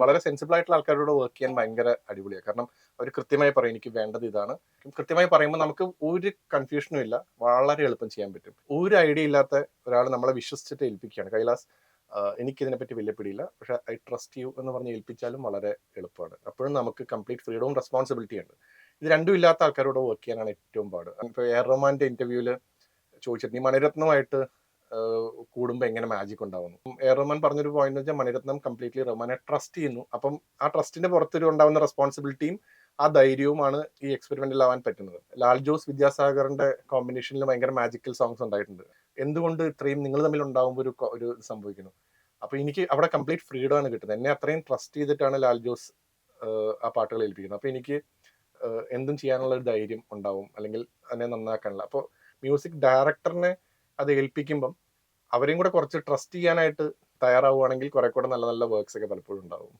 വളരെ സെൻസിബിൾ ആയിട്ടുള്ള ആൾക്കാരോട് വർക്ക് ചെയ്യാൻ ഭയങ്കര അടിപൊളിയാണ്. കാരണം അവർ കൃത്യമായി പറയും എനിക്ക് വേണ്ടത് ഇതാണ്. കൃത്യമായി പറയുമ്പോൾ നമുക്ക് ഒരു കൺഫ്യൂഷനും ഇല്ല. വളരെ എളുപ്പം ചെയ്യാൻ പറ്റും. ഒരു ഐഡിയ ഇല്ലാത്ത ഒരാൾ നമ്മളെ വിശ്വസിച്ചിട്ട് ഏൽപ്പിക്കുകയാണ്. കൈലാസ് എനിക്കിതിനെപ്പറ്റി വലിയ പിടിയില്ല. പക്ഷെ ഐ ട്രസ്റ്റ് യു എന്ന് പറഞ്ഞ് ഏൽപ്പിച്ചാലും വളരെ എളുപ്പമാണ്. അപ്പോഴും നമുക്ക് കംപ്ലീറ്റ് ഫ്രീഡവും റെസ്പോൺസിബിലിറ്റി ഉണ്ട്. ഇത് രണ്ടും ഇല്ലാത്ത ആൾക്കാരോട് വർക്ക് ചെയ്യാനാണ് ഏറ്റവും പാട്. ഇപ്പോൾ എ ആർ റഹ്മാന്റെ ഇന്റർവ്യൂവിൽ ചോദിച്ചിട്ട് ഈ മണിരത്നമായിട്ട് കൂടുമ്പോൾ എങ്ങനെ മാജിക് ഉണ്ടാവുന്നു. എ ആർ റഹ്മാൻ പറഞ്ഞൊരു പോയിന്റ് എന്ന് വെച്ചാൽ മണിരത്നം കംപ്ലീറ്റ്ലി റഹ്മാനെ ട്രസ്റ്റ് ചെയ്യുന്നു. അപ്പം ആ ട്രസ്റ്റിന്റെ പുറത്തൊരു ഉണ്ടാവുന്ന റെസ്പോൺസിബിലിറ്റിയും ആ ധൈര്യവുമാണ് ഈ എക്സ്പെരിമെന്റിൽ ആവാൻ പറ്റുന്നത്. ലാൽ ജോസ് വിദ്യാസാഗറിന്റെ കോമ്പിനേഷനിൽ ഭയങ്കര മാജിക്കൽ സോങ്സ് ഉണ്ടായിട്ടുണ്ട്. എന്തുകൊണ്ട് ഇത്രയും നിങ്ങൾ തമ്മിൽ ഉണ്ടാവുമ്പോൾ ഒരു സംഭവിക്കുന്നു. അപ്പൊ എനിക്ക് അവിടെ കംപ്ലീറ്റ് ഫ്രീഡം ആണ് കിട്ടുന്നത്. എന്നെ അത്രയും ട്രസ്റ്റ് ചെയ്തിട്ടാണ് ലാൽ ജോസ് ആ പാട്ടുകൾ ഏൽപ്പിക്കുന്നത്. അപ്പൊ എനിക്ക് എന്തും ചെയ്യാനുള്ള ഒരു ധൈര്യം ഉണ്ടാവും, അല്ലെങ്കിൽ അതിനെ നന്നാക്കാനുള്ള. അപ്പോൾ മ്യൂസിക് ഡയറക്ടറിനെ അത് ഏൽപ്പിക്കുമ്പം അവരെയും കൂടെ കുറച്ച് ട്രസ്റ്റ് ചെയ്യാനായിട്ട് തയ്യാറാവുകയാണെങ്കിൽ കുറെ കൂടെ നല്ല നല്ല വർക്ക്സ് ഒക്കെ പലപ്പോഴും ഉണ്ടാവും.